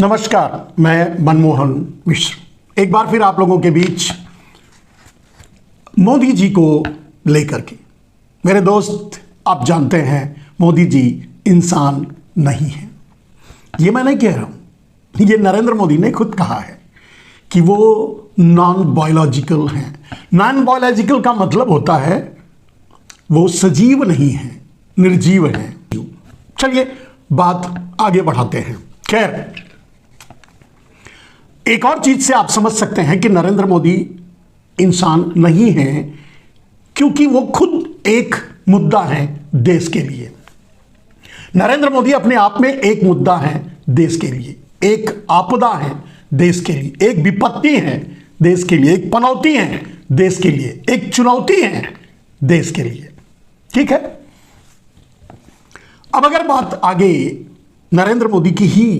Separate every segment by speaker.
Speaker 1: नमस्कार, मैं मनमोहन मिश्र एक बार फिर आप लोगों के बीच मोदी जी को लेकर के। मेरे दोस्त, आप जानते हैं मोदी जी इंसान नहीं है। ये मैं नहीं कह रहा हूं, ये नरेंद्र मोदी ने खुद कहा है कि वो नॉन बायोलॉजिकल हैं। नॉन बायोलॉजिकल का मतलब होता है वो सजीव नहीं है, निर्जीव है। चलिए बात आगे बढ़ाते हैं। खैर, एक और चीज से आप समझ सकते हैं कि नरेंद्र मोदी इंसान नहीं है, क्योंकि वो खुद एक मुद्दा है देश के लिए। नरेंद्र मोदी अपने आप में एक मुद्दा है देश के लिए, एक आपदा है देश के लिए, एक विपत्ति है देश के लिए, एक पनौती है देश के लिए, एक चुनौती है देश के लिए। ठीक है, अब अगर बात आगे नरेंद्र मोदी की ही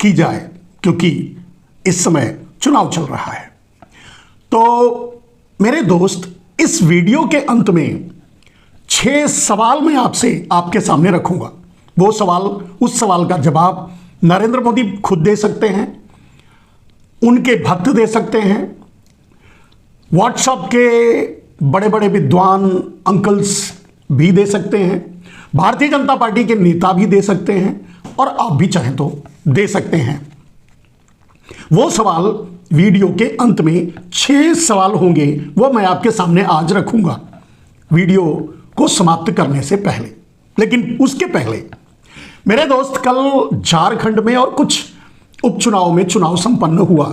Speaker 1: की जाए, क्योंकि इस समय चुनाव चल रहा है, तो मेरे दोस्त, इस वीडियो के अंत में 6 सवाल मैं आपके सामने रखूंगा। वो सवाल, उस सवाल का जवाब नरेंद्र मोदी खुद दे सकते हैं, उनके भक्त दे सकते हैं, व्हाट्सएप के बड़े बड़े विद्वान अंकल्स भी दे सकते हैं, भारतीय जनता पार्टी के नेता भी दे सकते हैं, और आप भी चाहें तो दे सकते हैं। वो सवाल वीडियो के अंत में 6 सवाल होंगे, वो मैं आपके सामने आज रखूंगा वीडियो को समाप्त करने से पहले। लेकिन उसके पहले मेरे दोस्त, कल झारखंड में और कुछ उपचुनाव में चुनाव संपन्न हुआ।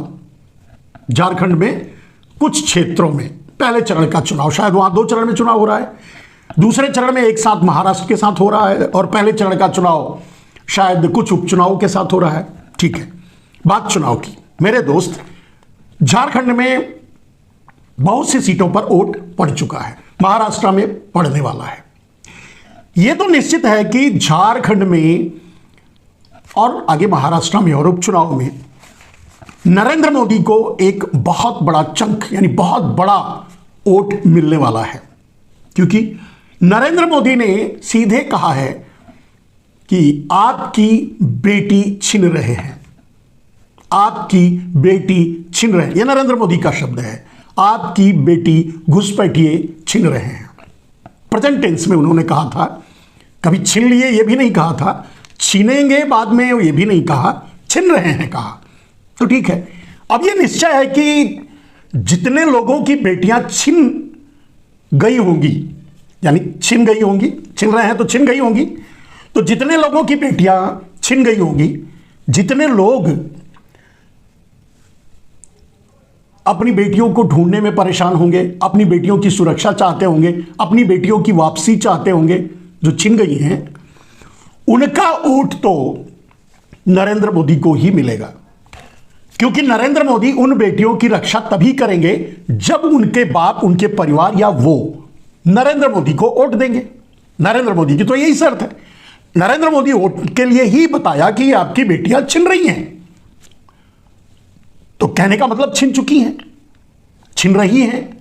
Speaker 1: झारखंड में कुछ क्षेत्रों में पहले चरण का चुनाव, शायद वहां 2 चरण में चुनाव हो रहा है, दूसरे चरण में एक साथ महाराष्ट्र के साथ हो रहा है, और पहले चरण का चुनाव शायद कुछ उपचुनाव के साथ हो रहा है। ठीक है, बात चुनाव की। मेरे दोस्त, झारखंड में बहुत सी सीटों पर वोट पड़ चुका है, महाराष्ट्र में पड़ने वाला है। यह तो निश्चित है कि झारखंड में और आगे महाराष्ट्र में और उपचुनाव में नरेंद्र मोदी को एक बहुत बड़ा चंक, यानी बहुत बड़ा वोट मिलने वाला है, क्योंकि नरेंद्र मोदी ने सीधे कहा है कि आपकी बेटी छीन रहे हैं, आपकी बेटी छीन रहे हैं। यह नरेंद्र मोदी का शब्द है, आपकी बेटी घुसपैठिए छीन रहे हैं। प्रेजेंट टेंस में उन्होंने कहा था, कभी छीन लिए यह भी नहीं कहा था, छीनेंगे बाद में यह भी नहीं कहा, छीन रहे हैं कहा। तो ठीक है, अब यह निश्चय है कि जितने लोगों की बेटियां छीन गई होंगी, यानी छीन गई होंगी, छीन रहे हैं तो छीन गई होंगी, तो जितने लोगों की बेटियां छीन गई होंगी, जितने लोग अपनी बेटियों को ढूंढने में परेशान होंगे, अपनी बेटियों की सुरक्षा चाहते होंगे, अपनी बेटियों की वापसी चाहते होंगे जो छिन गई हैं, उनका वोट तो नरेंद्र मोदी को ही मिलेगा। क्योंकि नरेंद्र मोदी उन बेटियों की रक्षा तभी करेंगे जब उनके बाप, उनके परिवार या वो नरेंद्र मोदी को वोट देंगे। नरेंद्र मोदी की तो यही शर्त है। नरेंद्र मोदी वोट के लिए ही बताया कि आपकी बेटियां छिन रही हैं, तो कहने का मतलब छिन चुकी हैं, छिन रही हैं,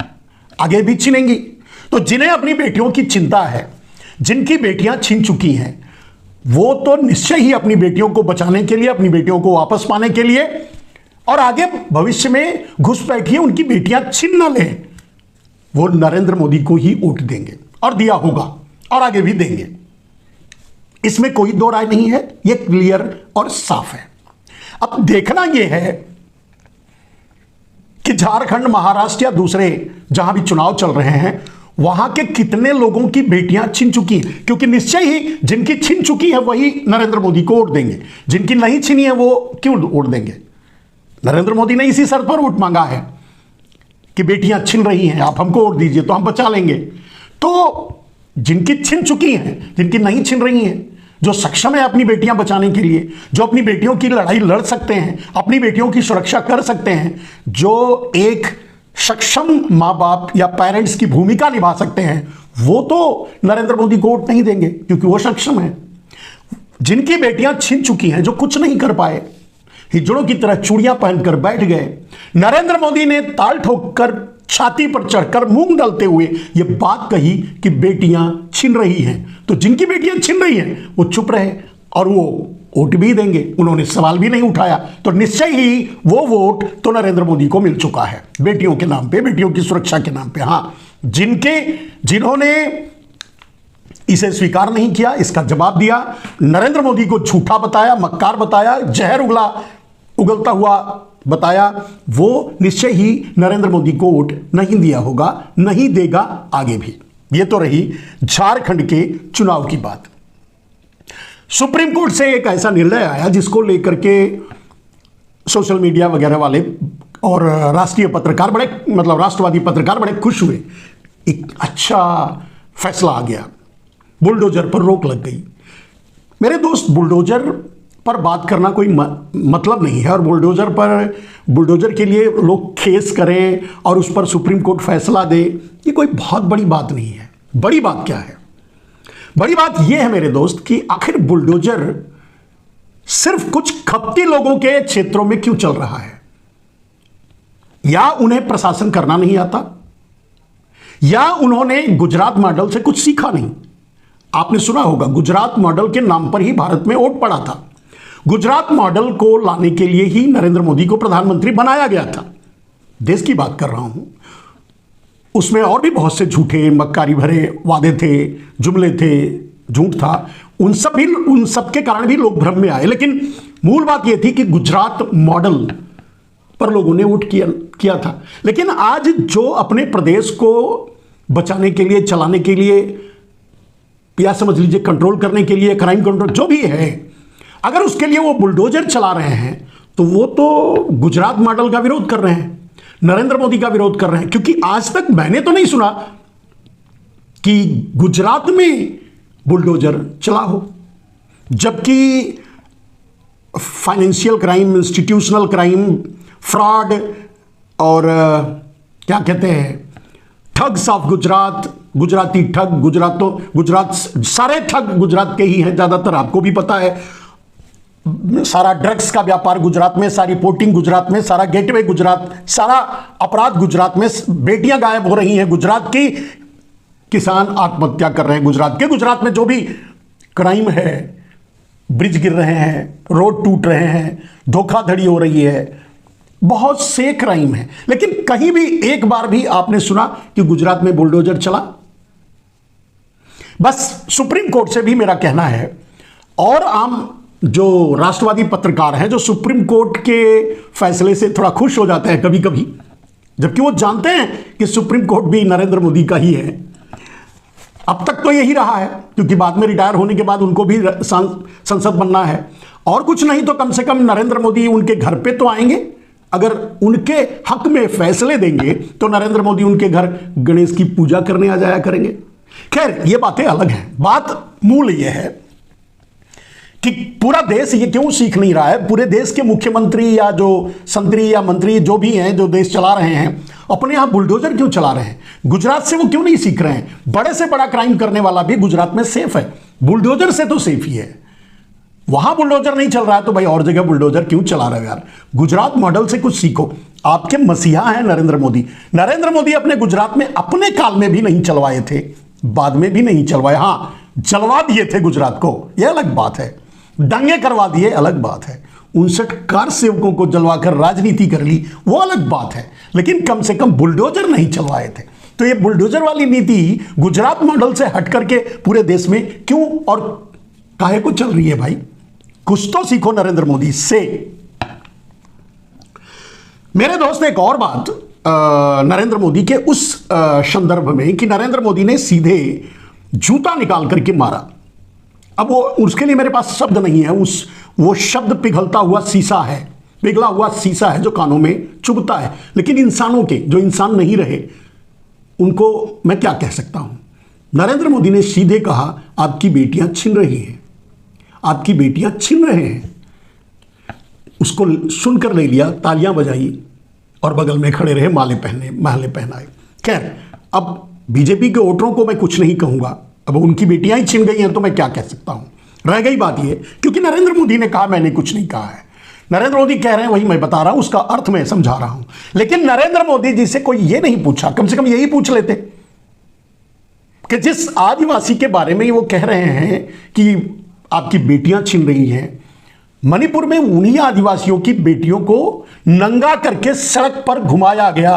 Speaker 1: आगे भी छिनेंगी। तो जिन्हें अपनी बेटियों की चिंता है, जिनकी बेटियां छिन चुकी हैं, वो तो निश्चय ही अपनी बेटियों को बचाने के लिए, अपनी बेटियों को वापस पाने के लिए, और आगे भविष्य में घुसपैठिए उनकी बेटियां छिन न लें, वो नरेंद्र मोदी को ही वोट देंगे, और दिया होगा और आगे भी देंगे। इसमें कोई दो राय नहीं है, यह क्लियर और साफ है। अब देखना यह है कि झारखंड, महाराष्ट्र या दूसरे जहां भी चुनाव चल रहे हैं, वहां के कितने लोगों की बेटियां छिन चुकी हैं, क्योंकि निश्चय ही जिनकी छिन चुकी है वही नरेंद्र मोदी को वोट देंगे, जिनकी नहीं छिनी है वो क्यों वोट देंगे। नरेंद्र मोदी ने इसी शर्त पर वोट मांगा है कि बेटियां छिन रही हैं, आप हमको वोट दीजिए तो हम बचा लेंगे। तो जिनकी छिन चुकी हैं, जिनकी नहीं छिन रही हैं, जो सक्षम है अपनी बेटियां बचाने के लिए, जो अपनी बेटियों की लड़ाई लड़ सकते हैं, अपनी बेटियों की सुरक्षा कर सकते हैं, जो एक सक्षम माँ बाप या पेरेंट्स की भूमिका निभा सकते हैं, वो तो नरेंद्र मोदी को वोट नहीं देंगे, क्योंकि वो सक्षम है। जिनकी बेटियां छिन चुकी हैं, जो कुछ नहीं कर पाए, हिजड़ों की तरह चूड़ियां पहनकर बैठ गए, नरेंद्र मोदी ने ताल ठोककर, छाती पर चढ़कर, मूंग डालते हुए यह बात कही कि बेटियां छिन रही हैं, तो जिनकी बेटियां छिन रही हैं वो चुप रहे, और वो वोट भी देंगे, उन्होंने सवाल भी नहीं उठाया, तो निश्चय ही वो वोट तो नरेंद्र मोदी को मिल चुका है बेटियों के नाम पे, बेटियों की सुरक्षा के नाम पे। हाँ, जिन्होंने इसे स्वीकार नहीं किया, इसका जवाब दिया, नरेंद्र मोदी को झूठा बताया, मक्कार बताया, जहर उगलता हुआ बताया, वो निश्चय ही नरेंद्र मोदी को वोट नहीं दिया होगा, नहीं देगा आगे भी। ये तो रही झारखंड के चुनाव की बात। सुप्रीम कोर्ट से एक ऐसा निर्णय आया जिसको लेकर के सोशल मीडिया वगैरह वाले और राष्ट्रीय पत्रकार राष्ट्रवादी पत्रकार बड़े खुश हुए। एक अच्छा फैसला आ गया, बुलडोजर पर रोक लग गई। मेरे दोस्त, बुलडोजर पर बात करना कोई मतलब नहीं है, और बुलडोजर के लिए लोग केस करें और उस पर सुप्रीम कोर्ट फैसला दे, ये कोई बहुत बड़ी बात नहीं है। बड़ी बात क्या है? बड़ी बात यह है मेरे दोस्त कि आखिर बुलडोजर सिर्फ कुछ खपती लोगों के क्षेत्रों में क्यों चल रहा है? या उन्हें प्रशासन करना नहीं आता, या उन्होंने गुजरात मॉडल से कुछ सीखा नहीं। आपने सुना होगा, गुजरात मॉडल के नाम पर ही भारत में वोट पड़ा था। गुजरात मॉडल को लाने के लिए ही नरेंद्र मोदी को प्रधानमंत्री बनाया गया था। देश की बात कर रहा हूं, उसमें और भी बहुत से झूठे मक्कारी भरे वादे थे, जुमले थे, झूठ था। उन सब के कारण भी लोग भ्रम में आए। लेकिन मूल बात यह थी कि गुजरात मॉडल पर लोगों ने वोट किया था। लेकिन आज जो अपने प्रदेश को बचाने के लिए, चलाने के लिए, या समझ लीजिए कंट्रोल करने के लिए, क्राइम कंट्रोल जो भी है, अगर उसके लिए वो बुलडोजर चला रहे हैं, तो वो तो गुजरात मॉडल का विरोध कर रहे हैं, नरेंद्र मोदी का विरोध कर रहे हैं। क्योंकि आज तक मैंने तो नहीं सुना कि गुजरात में बुलडोजर चला हो, जबकि financial crime, institutional crime, fraud और क्या कहते हैं, ठग्स ऑफ गुजरात, गुजराती ठग, गुजरात सारे ठग गुजरात के ही हैं ज्यादातर, आपको भी पता है। सारा ड्रग्स का व्यापार गुजरात में, सारी पोर्टिंग गुजरात में, सारा गेटवे गुजरात, सारा अपराध गुजरात में, बेटियां गायब हो रही हैं गुजरात की, किसान आत्महत्या कर रहे हैं गुजरात में जो भी क्राइम है, ब्रिज गिर रहे हैं, रोड टूट रहे हैं, धोखाधड़ी हो रही है, बहुत से क्राइम है। लेकिन कहीं भी एक बार भी आपने सुना कि गुजरात में बुलडोजर चला? बस सुप्रीम कोर्ट से भी मेरा कहना है, और आम जो राष्ट्रवादी पत्रकार हैं जो सुप्रीम कोर्ट के फैसले से थोड़ा खुश हो जाते हैं कभी कभी, जबकि वो जानते हैं कि सुप्रीम कोर्ट भी नरेंद्र मोदी का ही है। अब तक तो यही रहा है, क्योंकि बाद में रिटायर होने के बाद उनको भी संसद बनना है, और कुछ नहीं तो कम से कम नरेंद्र मोदी उनके घर पे तो आएंगे। अगर उनके हक में फैसले देंगे तो नरेंद्र मोदी उनके घर गणेश की पूजा करने आ जाया करेंगे। खैर, ये बातें अलग हैं। बात मूल ये है कि पूरा देश ये क्यों सीख नहीं रहा है? पूरे देश के मुख्यमंत्री या जो संतरी या मंत्री जो भी हैं, जो देश चला रहे हैं, अपने यहां बुलडोजर क्यों चला रहे हैं? गुजरात से वो क्यों नहीं सीख रहे हैं? बड़े से बड़ा क्राइम करने वाला भी गुजरात में सेफ है, बुलडोजर से तो सेफ ही है। वहां बुलडोजर नहीं चल रहा है तो भाई और जगह बुलडोजर क्यों चला रहे हो यार? गुजरात मॉडल से कुछ सीखो। आपके मसीहा हैं नरेंद्र मोदी। नरेंद्र मोदी अपने गुजरात में अपने काल में भी नहीं चलवाए थे, बाद में भी नहीं चलवाए। हां, जलवा दिए थे गुजरात को, यह अलग बात है। दंगे करवा दिए, अलग बात है। 59 कार सेवकों को जलवाकर राजनीति कर ली, वो अलग बात है। लेकिन कम से कम बुलडोजर नहीं चलवाए थे। तो ये बुलडोजर वाली नीति गुजरात मॉडल से हट करके पूरे देश में क्यों और काहे को चल रही है भाई? कुछ तो सीखो नरेंद्र मोदी से। मेरे दोस्त, एक और बात नरेंद्र मोदी के उस संदर्भ में कि नरेंद्र मोदी ने सीधे जूता निकाल करके मारा। अब वो उसके लिए मेरे पास शब्द नहीं है। वो शब्द पिघलता हुआ शीशा है, पिघला हुआ शीशा है जो कानों में चुभता है। लेकिन इंसानों के, जो इंसान नहीं रहे, उनको मैं क्या कह सकता हूं? नरेंद्र मोदी ने सीधे कहा, आपकी बेटियां छिन रही हैं, आपकी बेटियां छिन रहे हैं। उसको सुनकर ले लिया, तालियां बजाई और बगल में खड़े रहे, माले पहनाए। खैर, अब बीजेपी के वोटरों को मैं कुछ नहीं कहूंगा। अब उनकी बेटियां ही छिन गई हैं तो मैं क्या कह सकता हूं? रह गई बात यह, क्योंकि नरेंद्र मोदी ने कहा, मैंने कुछ नहीं कहा है। नरेंद्र मोदी कह रहे हैं, वही मैं बता रहा हूं, उसका अर्थ मैं समझा रहा हूं। लेकिन नरेंद्र मोदी जी से कोई ये नहीं पूछा, कम से कम यही पूछ लेते कि जिस आदिवासी के बारे में वो कह रहे हैं कि आपकी बेटियां छिन रही हैं। मणिपुर में उन्हीं आदिवासियों की बेटियों को नंगा करके सड़क पर घुमाया गया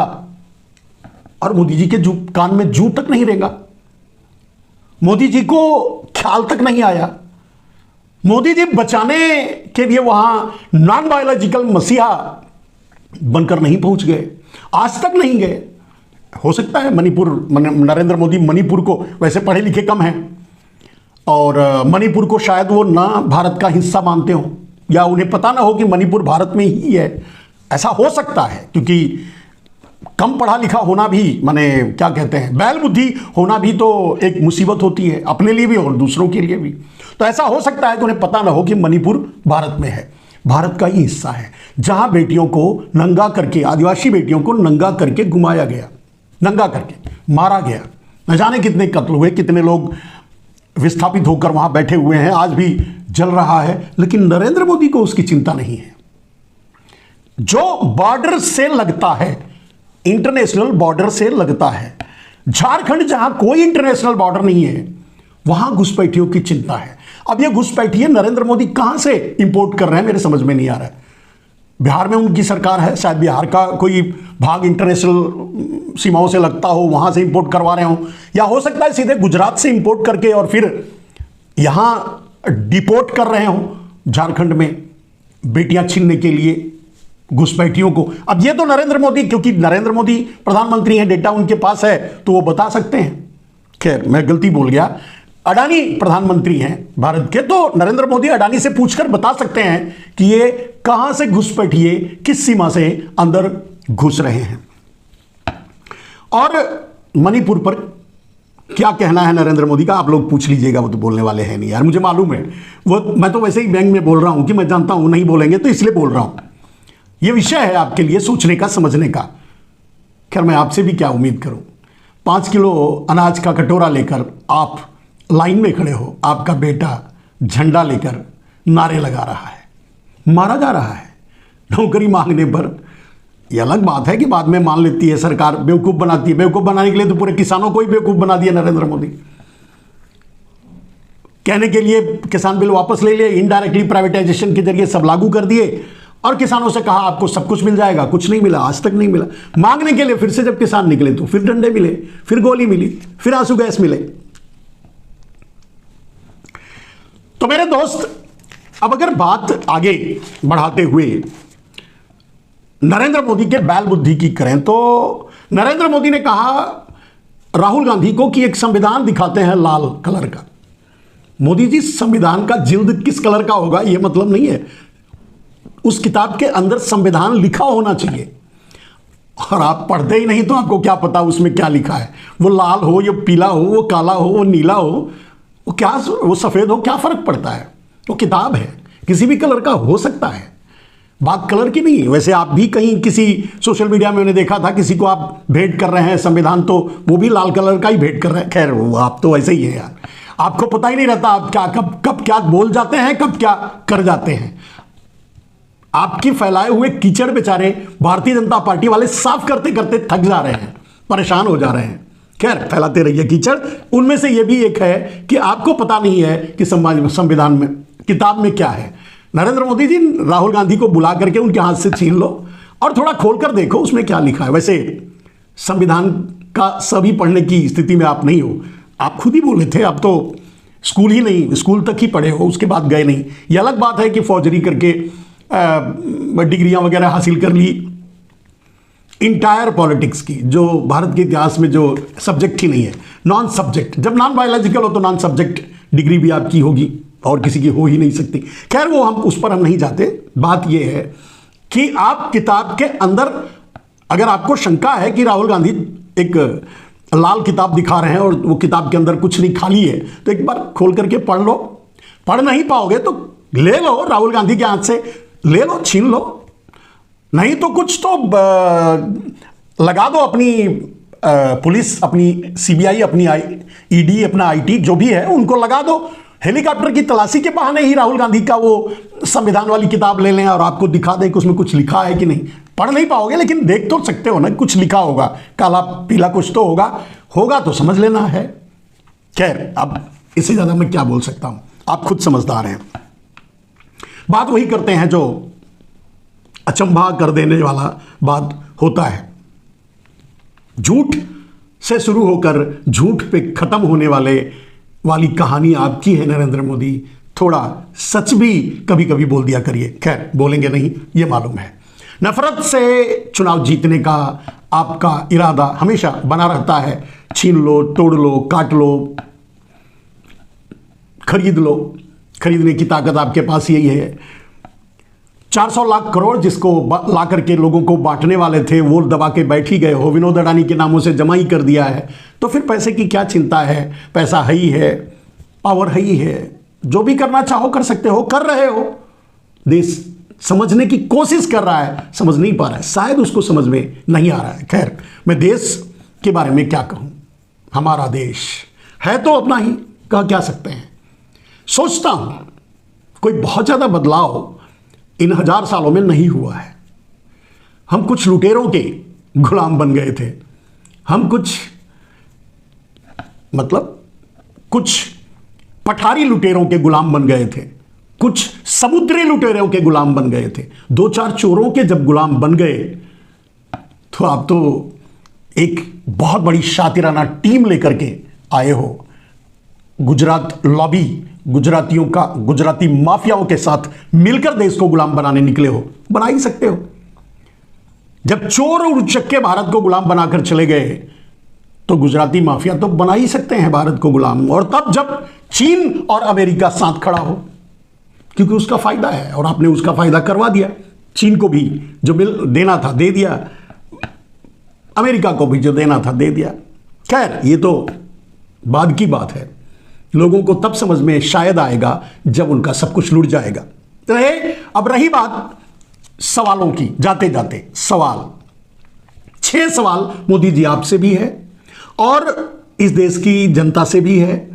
Speaker 1: और मोदी जी के कान में जू तक नहीं रेंगा। मोदी जी को ख्याल तक नहीं आया। मोदी जी बचाने के लिए वहां नॉन बायोलॉजिकल मसीहा बनकर नहीं पहुंच गए, आज तक नहीं गए। हो सकता है मणिपुर, नरेंद्र मोदी मणिपुर को, वैसे पढ़े लिखे कम हैं और मणिपुर को शायद वो ना भारत का हिस्सा मानते हो या उन्हें पता ना हो कि मणिपुर भारत में ही है। ऐसा हो सकता है क्योंकि कम पढ़ा लिखा होना भी, माने क्या कहते हैं, बैल बुद्धि होना भी तो एक मुसीबत होती है, अपने लिए भी और दूसरों के लिए भी। तो ऐसा हो सकता है कि उन्हें पता ना हो कि मणिपुर भारत में है, भारत का ही हिस्सा है, जहां बेटियों को नंगा करके, आदिवासी बेटियों को नंगा करके घुमाया गया, नंगा करके मारा गया। न जाने कितने कत्ल हुए, कितने लोग विस्थापित होकर वहां बैठे हुए हैं, आज भी जल रहा है। लेकिन नरेंद्र मोदी को उसकी चिंता नहीं है। जो बॉर्डर से लगता है, इंटरनेशनल बॉर्डर से लगता है, झारखंड जहां कोई इंटरनेशनल बॉर्डर नहीं है, वहां घुसपैठियों की चिंता है। अब ये घुसपैठिए नरेंद्र मोदी कहां से इंपोर्ट कर रहे हैं, मेरे समझ में नहीं आ रहा है। बिहार में उनकी सरकार है, शायद बिहार का कोई भाग इंटरनेशनल सीमाओं से लगता हो, वहां से इंपोर्ट करवा रहे हो, या हो सकता है सीधे गुजरात से इंपोर्ट करके और फिर यहां डिपोर्ट कर रहे हो झारखंड में बेटियां छीनने के लिए घुसपैठियों को। अब ये तो नरेंद्र मोदी, क्योंकि नरेंद्र मोदी प्रधानमंत्री हैं, डेटा उनके पास है तो वो बता सकते हैं। खैर मैं गलती बोल गया, अडानी प्रधानमंत्री हैं भारत के, तो नरेंद्र मोदी अडानी से पूछकर बता सकते हैं कि ये कहां से घुसपैठिए किस सीमा से अंदर घुस रहे हैं। और मणिपुर पर क्या कहना है नरेंद्र मोदी का, आप लोग पूछ लीजिएगा, वो तो बोलने वाले हैं नहीं यार, मुझे मालूम है। वो मैं तो वैसे ही बैंक में बोल रहा हूं कि मैं जानता हूं नहीं बोलेंगे, तो इसलिए बोल रहा हूं। ये विषय है आपके लिए सोचने का, समझने का। खैर मैं आपसे भी क्या उम्मीद करूं। 5 किलो अनाज का कटोरा लेकर आप लाइन में खड़े हो, आपका बेटा झंडा लेकर नारे लगा रहा है, मारा जा रहा है नौकरी मांगने पर। यह अलग बात है कि बाद में मान लेती है सरकार, बेवकूफ़ बनाती है। बेवकूफ़ बनाने के लिए तो पूरे किसानों को ही बेवकूफ़ बना दिया नरेंद्र मोदी। कहने के लिए किसान बिल वापस ले लिए, इनडायरेक्टली प्राइवेटाइजेशन के जरिए सब लागू कर दिए और किसानों से कहा आपको सब कुछ मिल जाएगा। कुछ नहीं मिला, आज तक नहीं मिला। मांगने के लिए फिर से जब किसान निकले तो फिर डंडे मिले, फिर गोली मिली, फिर आंसू गैस मिले। तो मेरे दोस्त, अब अगर बात आगे बढ़ाते हुए नरेंद्र मोदी के बैल बुद्धि की करें, तो नरेंद्र मोदी ने कहा राहुल गांधी को कि एक संविधान दिखाते हैं लाल कलर का। मोदी जी, संविधान का जिल्द किस कलर का होगा यह मतलब नहीं है, उस किताब के अंदर संविधान लिखा होना चाहिए। और आप पढ़ते ही नहीं तो आपको क्या पता उसमें क्या लिखा है। वो लाल हो, या पीला हो, वो काला हो, वो नीला हो, वो सफ़ेद हो, क्या फ़र्क पड़ता है। वो किताब है, किसी भी कलर का हो सकता है, बात कलर की नहीं है। वैसे आप भी कहीं किसी सोशल मीडिया में मैंने देखा था, किसी को आप भेंट कर रहे हैं संविधान, तो वो भी लाल कलर का ही भेंट कर रहे हैं। खैर वो आप तो ऐसे ही है यार, आपको पता ही नहीं रहता आप क्या कब क्या बोल जाते हैं, कब क्या कर जाते हैं। आपके फैलाए हुए कीचड़ बेचारे भारतीय जनता पार्टी वाले साफ करते करते थक जा रहे हैं, परेशान हो जा रहे हैं। खैर फैलाते रहिए कीचड़। उनमें से यह भी एक है कि आपको पता नहीं है कि संविधान में, किताब में क्या है। नरेंद्र मोदी जी, राहुल गांधी को बुला करके उनके हाथ से छीन लो और थोड़ा खोल कर देखो उसमें क्या लिखा है। वैसे संविधान का सभी पढ़ने की स्थिति में आप नहीं हो, आप खुद ही बोले थे, आप तो स्कूल ही नहीं, स्कूल तक ही पढ़े हो, उसके बाद गए नहीं। ये अलग बात है कि फौजरी करके डिग्रियां वगैरह हासिल कर ली। इंटायर पॉलिटिक्स की, जो भारत के इतिहास में जो सब्जेक्ट ही नहीं है, नॉन सब्जेक्ट। जब नॉन बायोलॉजिकल हो तो नॉन सब्जेक्ट डिग्री भी आपकी होगी और किसी की हो ही नहीं सकती। खैर वो उस पर हम नहीं जाते। बात यह है कि आप किताब के अंदर, अगर आपको शंका है कि राहुल गांधी एक लाल किताब दिखा रहे हैं और वो किताब के अंदर कुछ नहीं, खाली है, तो एक बार खोल करके पढ़ लो। पढ़ नहीं पाओगे तो ले लो, राहुल गांधी के हाथ से ले लो, छीन लो। नहीं तो कुछ तो लगा दो, अपनी पुलिस, अपनी सीबीआई, अपनी ईडी, अपना आईटी जो भी है उनको लगा दो। हेलीकॉप्टर की तलाशी के बहाने ही राहुल गांधी का वो संविधान वाली किताब ले लें और आपको दिखा दें कि उसमें कुछ लिखा है कि नहीं। पढ़ नहीं पाओगे लेकिन देख तो सकते हो ना, कुछ लिखा होगा, काला पीला कुछ तो होगा तो समझ लेना है। खैर अब इससे ज़्यादा मैं क्या बोल सकता हूँ। आप खुद समझदार हैं। बात वही करते हैं जो अचंभा कर देने वाला बात होता है। झूठ से शुरू होकर झूठ पे खत्म होने वाली कहानी आपकी है नरेंद्र मोदी। थोड़ा सच भी कभी कभी बोल दिया करिए। खैर, बोलेंगे नहीं ये मालूम है। नफरत से चुनाव जीतने का आपका इरादा हमेशा बना रहता है। छीन लो, तोड़ लो, काट लो, खरीद लो। खरीदने की ताकत आपके पास यही है। 400 लाख करोड़ जिसको ला करके लोगों को बांटने वाले थे, वो दबा के बैठ ही गए हो। विनोद अडानी के नामों से जमा ही कर दिया है। तो फिर पैसे की क्या चिंता है? पैसा है ही है, पावर है ही है। जो भी करना चाहो कर सकते हो, कर रहे हो। देश समझने की कोशिश कर रहा है, समझ नहीं पा रहा है, शायद उसको समझ में नहीं आ रहा है। खैर, मैं देश के बारे में क्या कहूं। हमारा देश है तो अपना ही, कह क्या सकते हैं। सोचता हूं कोई बहुत ज्यादा बदलाव इन 1000 सालों में नहीं हुआ है। हम कुछ लुटेरों के गुलाम बन गए थे। हम कुछ पठारी लुटेरों के गुलाम बन गए थे। कुछ समुद्री लुटेरों के गुलाम बन गए थे। 2-4 चोरों के जब गुलाम बन गए तो आप तो एक बहुत बड़ी शातिराना टीम लेकर के आए हो। गुजरात लॉबी, गुजराती माफियाओं के साथ मिलकर देश को गुलाम बनाने निकले हो। बना ही सकते हो। जब चोर और उचक्के भारत को गुलाम बनाकर चले गए तो गुजराती माफिया तो बना ही सकते हैं भारत को गुलाम। और तब जब चीन और अमेरिका साथ खड़ा हो, क्योंकि उसका फायदा है और आपने उसका फायदा करवा दिया। चीन को भी जो देना था दे दिया, अमेरिका को भी जो देना था दे दिया। खैर, ये तो बाद की बात है। लोगों को तब समझ में शायद आएगा जब उनका सब कुछ लुट जाएगा। अब रही बात सवालों की, जाते जाते सवाल 6 सवाल मोदी जी आपसे भी है और इस देश की जनता से भी है।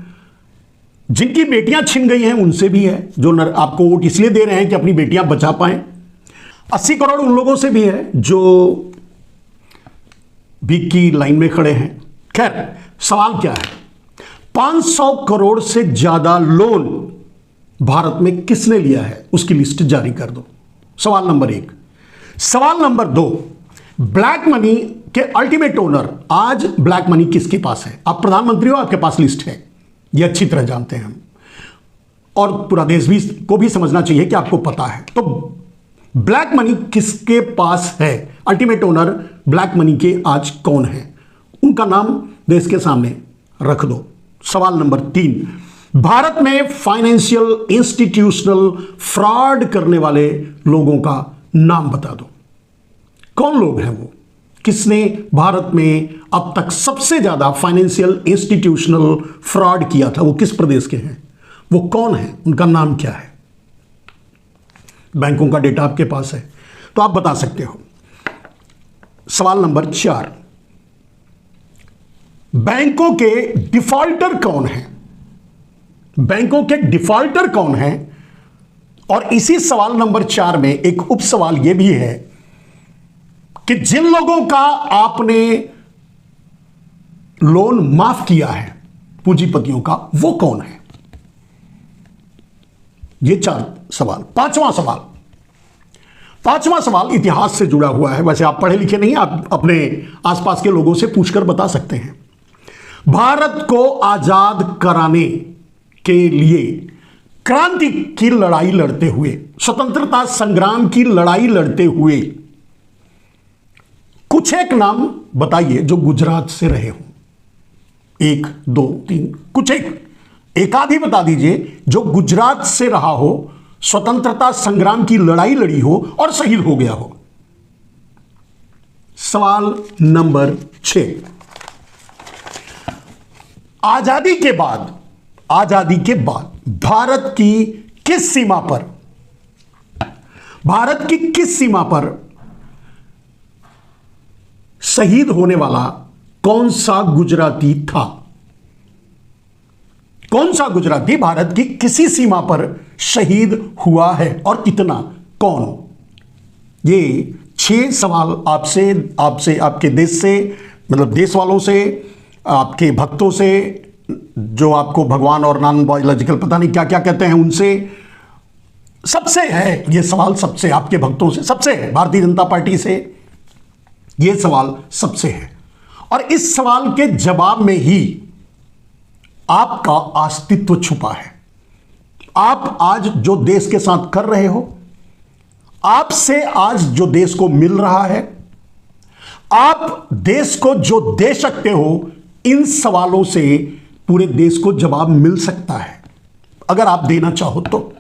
Speaker 1: जिनकी बेटियां छिन गई हैं उनसे भी है, जो आपको वोट इसलिए दे रहे हैं कि अपनी बेटियां बचा पाएं। 80 करोड़ उन लोगों से भी है जो भीख की लाइन में खड़े हैं। खैर, सवाल क्या है? 500 करोड़ से ज्यादा लोन भारत में किसने लिया है, उसकी लिस्ट जारी कर दो। सवाल नंबर 1। सवाल नंबर 2, ब्लैक मनी के अल्टीमेट ओनर, आज ब्लैक मनी किसके पास है? आप प्रधानमंत्री हो, आपके पास लिस्ट है, यह अच्छी तरह जानते हैं हम, और पूरा देश भी को भी समझना चाहिए कि आपको पता है। तो ब्लैक मनी किसके पास है? अल्टीमेट ओनर ब्लैक मनी के आज कौन है? उनका नाम देश के सामने रख दो। सवाल नंबर 3, भारत में फाइनेंशियल इंस्टीट्यूशनल फ्रॉड करने वाले लोगों का नाम बता दो। कौन लोग हैं वो? किसने भारत में अब तक सबसे ज्यादा फाइनेंशियल इंस्टीट्यूशनल फ्रॉड किया था? वो किस प्रदेश के हैं? वो कौन है? उनका नाम क्या है? बैंकों का डेटा आपके पास है तो आप बता सकते हो। सवाल नंबर 4, बैंकों के डिफॉल्टर कौन है? बैंकों के डिफॉल्टर कौन है? और इसी सवाल नंबर 4 में एक उप सवाल यह भी है कि जिन लोगों का आपने लोन माफ किया है, पूंजीपतियों का, वो कौन है? ये 4 सवाल। पांचवा सवाल इतिहास से जुड़ा हुआ है। वैसे आप पढ़े लिखे नहीं, आप अपने आसपास के लोगों से पूछकर बता सकते हैं। भारत को आजाद कराने के लिए क्रांति की लड़ाई लड़ते हुए, स्वतंत्रता संग्राम की लड़ाई लड़ते हुए कुछ एक नाम बताइए जो गुजरात से रहे हो। 1, 2, 3, कुछ एक आध ही बता दीजिए जो गुजरात से रहा हो, स्वतंत्रता संग्राम की लड़ाई लड़ी हो और शहीद हो गया हो। सवाल नंबर 6, आजादी के बाद भारत की किस सीमा पर शहीद होने वाला कौन सा गुजराती था? कौन सा गुजराती भारत की किसी सीमा पर शहीद हुआ है और कितना? कौन? ये 6 सवाल आपसे आपके देश से, मतलब देश वालों से, आपके भक्तों से, जो आपको भगवान और नॉन बायोलॉजिकल पता नहीं क्या क्या कहते हैं, उनसे सबसे है ये सवाल, सबसे आपके भक्तों से, सबसे है भारतीय जनता पार्टी से ये सवाल सबसे है। और इस सवाल के जवाब में ही आपका अस्तित्व छुपा है। आप आज जो देश के साथ कर रहे हो, आपसे आज जो देश को मिल रहा है, आप देश को जो दे सकते हो, इन सवालों से पूरे देश को जवाब मिल सकता है अगर आप देना चाहो तो।